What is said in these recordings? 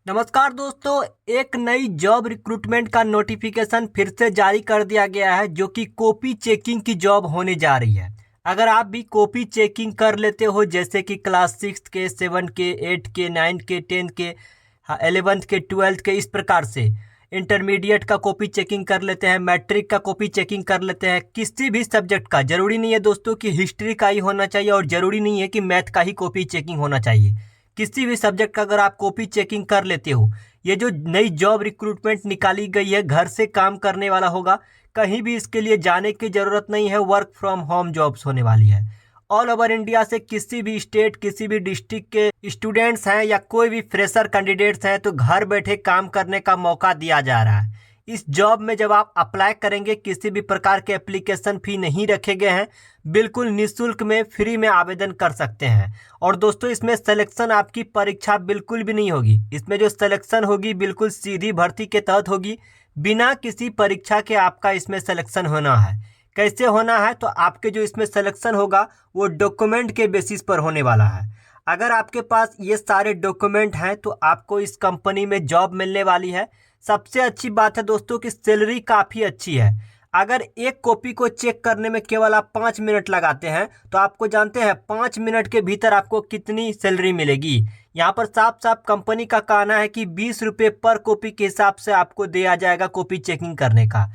नमस्कार दोस्तों, एक नई जॉब रिक्रूटमेंट का नोटिफिकेशन फिर से जारी कर दिया गया है जो कि कॉपी चेकिंग की जॉब होने जा रही है। अगर आप भी कॉपी चेकिंग कर लेते हो जैसे कि क्लास 6 के 7 के 8 के 9 के 10 के 11th के 12th के, इस प्रकार से इंटरमीडिएट का कॉपी चेकिंग कर लेते हैं, मैट्रिक का कॉपी चेकिंग कर लेते हैं, किसी भी सब्जेक्ट का। जरूरी नहीं है दोस्तों कि हिस्ट्री का ही होना चाहिए और ज़रूरी नहीं है कि मैथ का ही कॉपी चेकिंग होना चाहिए। किसी भी सब्जेक्ट का अगर आप कॉपी चेकिंग कर लेते हो, ये जो नई जॉब रिक्रूटमेंट निकाली गई है घर से काम करने वाला होगा। कहीं भी इसके लिए जाने की ज़रूरत नहीं है, वर्क फ्रॉम होम जॉब्स होने वाली है। ऑल ओवर इंडिया से किसी भी स्टेट, किसी भी डिस्ट्रिक्ट के स्टूडेंट्स हैं या कोई भी फ्रेशर कैंडिडेट्स हैं तो घर बैठे काम करने का मौका दिया जा रहा है। इस जॉब में जब आप अप्लाई करेंगे किसी भी प्रकार के एप्लीकेशन फ़ी नहीं रखे गए हैं, बिल्कुल निःशुल्क में फ्री में आवेदन कर सकते हैं। और दोस्तों, इसमें सिलेक्शन आपकी परीक्षा बिल्कुल भी नहीं होगी। इसमें जो सिलेक्शन होगी बिल्कुल सीधी भर्ती के तहत होगी, बिना किसी परीक्षा के आपका इसमें सिलेक्शन होना है। कैसे होना है? तो आपके जो इसमें सिलेक्शन होगा वो डॉक्यूमेंट के बेसिस पर होने वाला है। अगर आपके पास ये सारे डॉक्यूमेंट हैं तो आपको इस कंपनी में जॉब मिलने वाली है। सबसे अच्छी बात है दोस्तों कि सैलरी काफ़ी अच्छी है। अगर एक कॉपी को चेक करने में केवल आप 5 मिनट लगाते हैं तो आपको जानते हैं 5 मिनट के भीतर आपको कितनी सैलरी मिलेगी। यहाँ पर साफ साफ कंपनी का कहना है कि 20 रुपये पर कॉपी के हिसाब से आपको दिया जाएगा कॉपी चेकिंग करने का।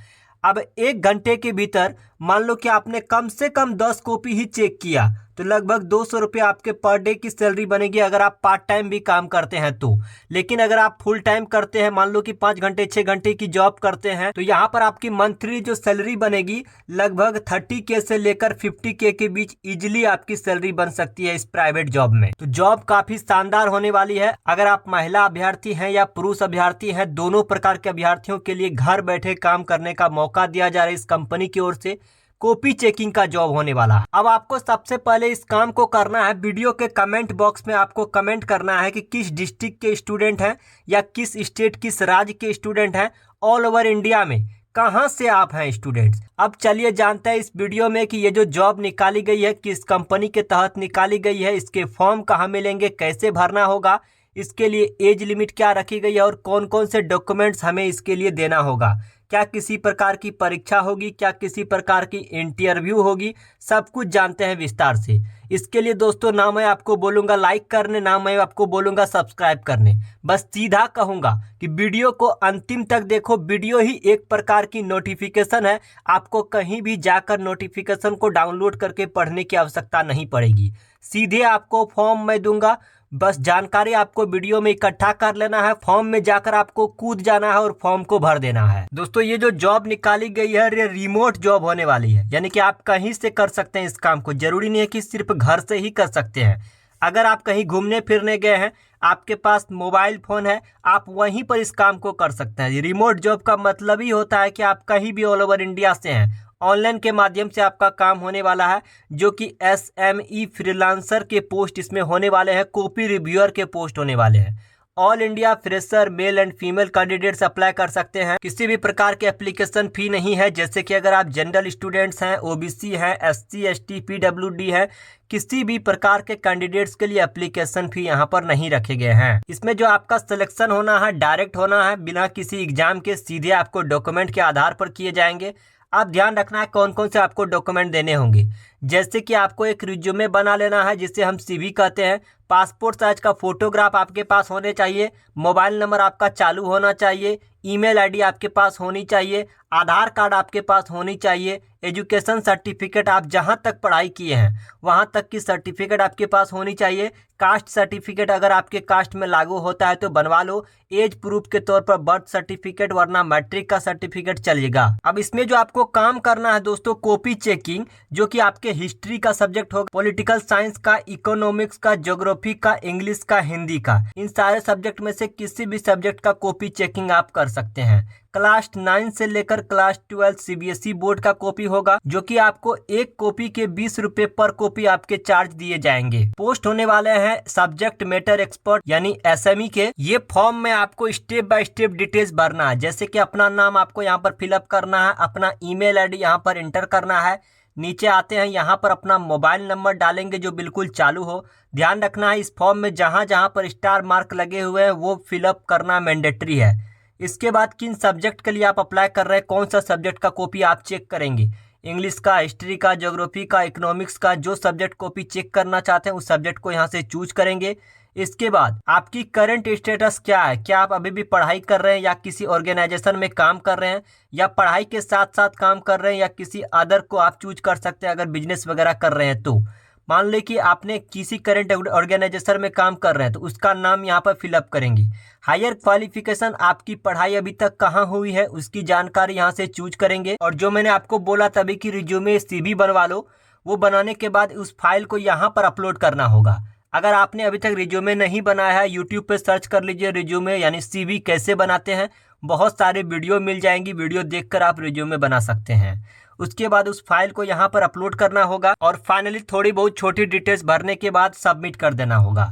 अब 1 घंटे के भीतर मान लो कि आपने कम से कम 10 कॉपी ही चेक किया तो लगभग 200 रुपये आपके पर डे की सैलरी बनेगी, अगर आप पार्ट टाइम भी काम करते हैं तो। लेकिन अगर आप फुल टाइम करते हैं, मान लो कि 5 घंटे 6 घंटे की जॉब करते हैं, तो यहाँ पर आपकी मंथली जो सैलरी बनेगी लगभग 30K से लेकर 50K के बीच इजिली आपकी सैलरी बन सकती है इस प्राइवेट जॉब में। तो जॉब काफी शानदार होने वाली है। अगर आप महिला अभ्यर्थी हैं या पुरुष अभ्यर्थी हैं, दोनों प्रकार के अभ्यर्थियों के लिए घर बैठे काम करने का मौका दिया जा रहा है इस कंपनी की ओर से। कॉपी चेकिंग का जॉब होने वाला है। अब आपको सबसे पहले इस काम को करना है, वीडियो के कमेंट बॉक्स में आपको कमेंट करना है कि किस डिस्ट्रिक्ट के स्टूडेंट हैं या किस स्टेट, किस राज्य के स्टूडेंट हैं, ऑल ओवर इंडिया में कहां से आप हैं स्टूडेंट्स। अब चलिए जानते हैं इस वीडियो में कि ये जो जॉब निकाली गई है किस कंपनी के तहत निकाली गई है, इसके फॉर्म कहाँ मिलेंगे, कैसे भरना होगा, इसके लिए एज लिमिट क्या रखी गई है और कौन कौन से डॉक्यूमेंट्स हमें इसके लिए देना होगा, क्या किसी प्रकार की परीक्षा होगी, क्या किसी प्रकार की इंटरव्यू होगी, सब कुछ जानते हैं विस्तार से। इसके लिए दोस्तों ना मैं आपको बोलूँगा लाइक करने, ना मैं आपको बोलूँगा सब्सक्राइब करने, बस सीधा कहूँगा कि वीडियो को अंतिम तक देखो। वीडियो ही एक प्रकार की नोटिफिकेशन है, आपको कहीं भी जाकर नोटिफिकेशन को डाउनलोड करके पढ़ने की आवश्यकता नहीं पड़ेगी। सीधे आपको फॉर्म मैं दूंगा, बस जानकारी आपको वीडियो में इकट्ठा कर लेना है, फॉर्म में जाकर आपको कूद जाना है और फॉर्म को भर देना है। दोस्तों, ये जो जॉब निकाली गई है ये रिमोट जॉब होने वाली है, यानी कि आप कहीं से कर सकते हैं इस काम को। जरूरी नहीं है कि सिर्फ घर से ही कर सकते हैं। अगर आप कहीं घूमने फिरने गए हैं, आपके पास मोबाइल फोन है, आप वहीं पर इस काम को कर सकते हैं। रिमोट जॉब का मतलब ही होता है कि आप कहीं भी ऑल ओवर इंडिया से हैं, ऑनलाइन के माध्यम से आपका काम होने वाला है, जो कि SME फ्रीलांसर के पोस्ट इसमें होने वाले हैं, कॉपी रिव्यूअर के पोस्ट होने वाले हैं। All India fresher male and female candidates apply कर सकते हैं। किसी भी प्रकार के एप्लीकेशन फी नहीं है, जैसे कि अगर आप जनरल स्टूडेंट्स हैं, OBC हैं, SC ST PWD है, किसी भी प्रकार के कैंडिडेट्स के लिए एप्लीकेशन फी यहाँ पर नहीं रखे गए हैं। इसमें जो आपका सिलेक्शन होना है डायरेक्ट होना है, बिना किसी एग्जाम के, सीधे आपको डॉक्यूमेंट के आधार पर किए जाएंगे। आप ध्यान रखना है कौन कौन से आपको डॉक्यूमेंट देने होंगे, जैसे कि आपको एक रिज्यूमे बना लेना है जिसे हम CV कहते हैं, पासपोर्ट साइज का फोटोग्राफ आपके पास होने चाहिए, मोबाइल नंबर आपका चालू होना चाहिए, ईमेल आईडी आपके पास होनी चाहिए, आधार कार्ड आपके पास होनी चाहिए, एजुकेशन सर्टिफिकेट आप जहां तक पढ़ाई किए हैं वहां तक की सर्टिफिकेट आपके पास होनी चाहिए, कास्ट सर्टिफिकेट अगर आपके कास्ट में लागू होता है तो बनवा लो, एज प्रूफ के तौर पर बर्थ सर्टिफिकेट, वरना मैट्रिक का सर्टिफिकेट चलेगा। अब इसमें जो आपको काम करना है दोस्तों, कॉपी चेकिंग, जो कि आपके हिस्ट्री का सब्जेक्ट होगा, पॉलिटिकल साइंस का, इकोनॉमिक्स का, ज्योग्राफी का, इंग्लिश का, हिंदी का, इन सारे सब्जेक्ट में से किसी भी सब्जेक्ट का कॉपी चेकिंग आप कर सकते हैं। क्लास 9 से लेकर क्लास 12 CBSE बोर्ड का कॉपी होगा, जो कि आपको एक कॉपी के 20 रुपये पर कॉपी आपके चार्ज दिए जाएंगे। पोस्ट होने वाले हैं सब्जेक्ट मैटर एक्सपर्ट यानी SME के। ये फॉर्म में आपको स्टेप बाय स्टेप डिटेल्स भरना है, जैसे कि अपना नाम आपको यहाँ पर फिलअप करना है, अपना ईमेल आईडी यहाँ पर एंटर करना है, नीचे आते हैं यहाँ पर अपना मोबाइल नंबर डालेंगे जो बिल्कुल चालू हो, ध्यान रखना है, इस फॉर्म में जहाँ जहाँ पर स्टार मार्क लगे हुए हैं वो फिलअप करना मैंडेटरी है। इसके बाद किन सब्जेक्ट के लिए आप अप्लाई कर रहे हैं, कौन सा सब्जेक्ट का कॉपी आप चेक करेंगे, इंग्लिश का, हिस्ट्री का, ज्योग्राफी का, इकोनॉमिक्स का, जो सब्जेक्ट कॉपी चेक करना चाहते हैं उस सब्जेक्ट को यहाँ से चूज करेंगे। इसके बाद आपकी करंट स्टेटस क्या है, क्या आप अभी भी पढ़ाई कर रहे हैं या किसी ऑर्गेनाइजेशन में काम कर रहे हैं, या पढ़ाई के साथ साथ काम कर रहे हैं, या किसी अदर को आप चूज कर सकते हैं अगर बिजनेस वगैरह कर रहे हैं तो। मान लें कि आपने किसी करंट ऑर्गेनाइजेशन में काम कर रहे हैं तो उसका नाम यहाँ पर फिलअप करेंगे। हायर क्वालिफिकेशन, आपकी पढ़ाई अभी तक कहाँ हुई है उसकी जानकारी यहाँ से चूज करेंगे। और जो मैंने आपको बोला तभी कि रिज्यूमे CV बनवा लो, वो बनाने के बाद उस फाइल को यहाँ पर अपलोड करना होगा। अगर आपने अभी तक रिज्यूमे नहीं बनाया है, यूट्यूब पे सर्च कर लीजिए रिज्यूमे यानी CV कैसे बनाते हैं, बहुत सारे वीडियो मिल जाएंगी, वीडियो देखकर आप रिज्यूमे बना सकते हैं। उसके बाद उस फाइल को यहाँ पर अपलोड करना होगा और फाइनली थोड़ी बहुत छोटी डिटेल्स भरने के बाद सबमिट कर देना होगा।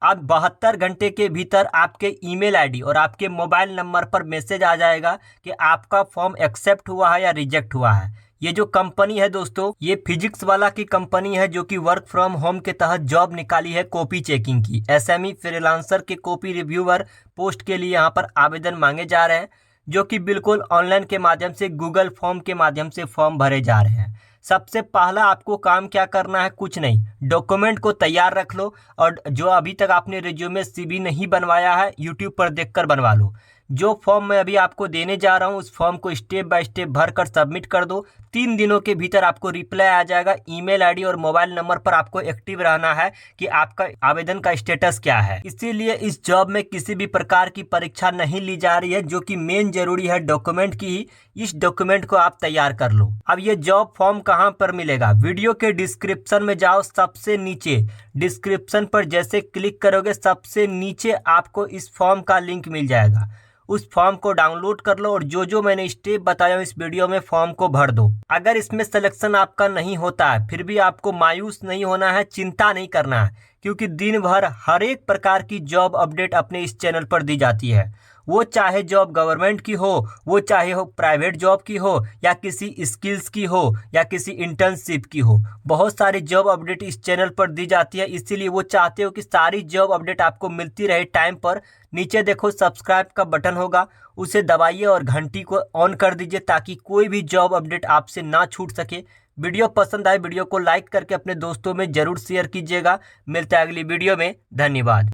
अब 72 घंटे के भीतर आपके ईमेल आईडी और आपके मोबाइल नंबर पर मैसेज आ जाएगा कि आपका फॉर्म एक्सेप्ट हुआ है या रिजेक्ट हुआ है। ये जो कंपनी है दोस्तों, ये फिजिक्स वाला की कंपनी है जो कि वर्क फ्रॉम होम के तहत जॉब निकाली है कॉपी चेकिंग की। SME फ्रीलांसर के कॉपी रिव्यूअर पोस्ट के लिए यहाँ पर आवेदन मांगे जा रहे हैं, जो कि बिल्कुल ऑनलाइन के माध्यम से गूगल फॉर्म के माध्यम से फॉर्म भरे जा रहे हैं। सबसे पहला आपको काम क्या करना है, कुछ नहीं, डॉक्यूमेंट को तैयार रख लो और जो अभी तक आपने रिज्यूमे CV नहीं बनवाया है यूट्यूब पर देखकर बनवा लो। जो फॉर्म मैं अभी आपको देने जा रहा हूँ उस फॉर्म को स्टेप बाय स्टेप भर कर सबमिट कर दो। 3 दिनों के भीतर आपको रिप्लाई आ जाएगा। ईमेल आईडी और मोबाइल नंबर पर आपको एक्टिव रहना है कि आपका आवेदन का स्टेटस क्या है। इसीलिए इस जॉब में किसी भी प्रकार की परीक्षा नहीं ली जा रही है, जो कि मेन जरूरी है डॉक्यूमेंट की ही। इस डॉक्यूमेंट को आप तैयार कर लो। अब ये जॉब फॉर्म कहाँ पर मिलेगा, वीडियो के डिस्क्रिप्शन में जाओ, सबसे नीचे डिस्क्रिप्शन पर जैसे क्लिक करोगे सबसे नीचे आपको इस फॉर्म का लिंक मिल जाएगा। उस फॉर्म को डाउनलोड कर लो और जो जो मैंने स्टेप बताया इस वीडियो में फॉर्म को भर दो। अगर इसमें सिलेक्शन आपका नहीं होता है फिर भी आपको मायूस नहीं होना है, चिंता नहीं करना है, क्योंकि दिन भर हर एक प्रकार की जॉब अपडेट अपने इस चैनल पर दी जाती है। वो चाहे जॉब गवर्नमेंट की हो, वो चाहे हो प्राइवेट जॉब की हो, या किसी स्किल्स की हो, या किसी इंटर्नशिप की हो, बहुत सारी जॉब अपडेट इस चैनल पर दी जाती है। इसीलिए वो चाहते हो कि सारी जॉब अपडेट आपको मिलती रहे टाइम पर। नीचे देखो सब्सक्राइब का बटन होगा, उसे दबाइए और घंटी को ऑन कर दीजिए ताकि कोई भी जॉब अपडेट आपसे ना छूट सके। वीडियो पसंद आए वीडियो को लाइक करके अपने दोस्तों में जरूर शेयर कीजिएगा। मिलता है अगली वीडियो में, धन्यवाद।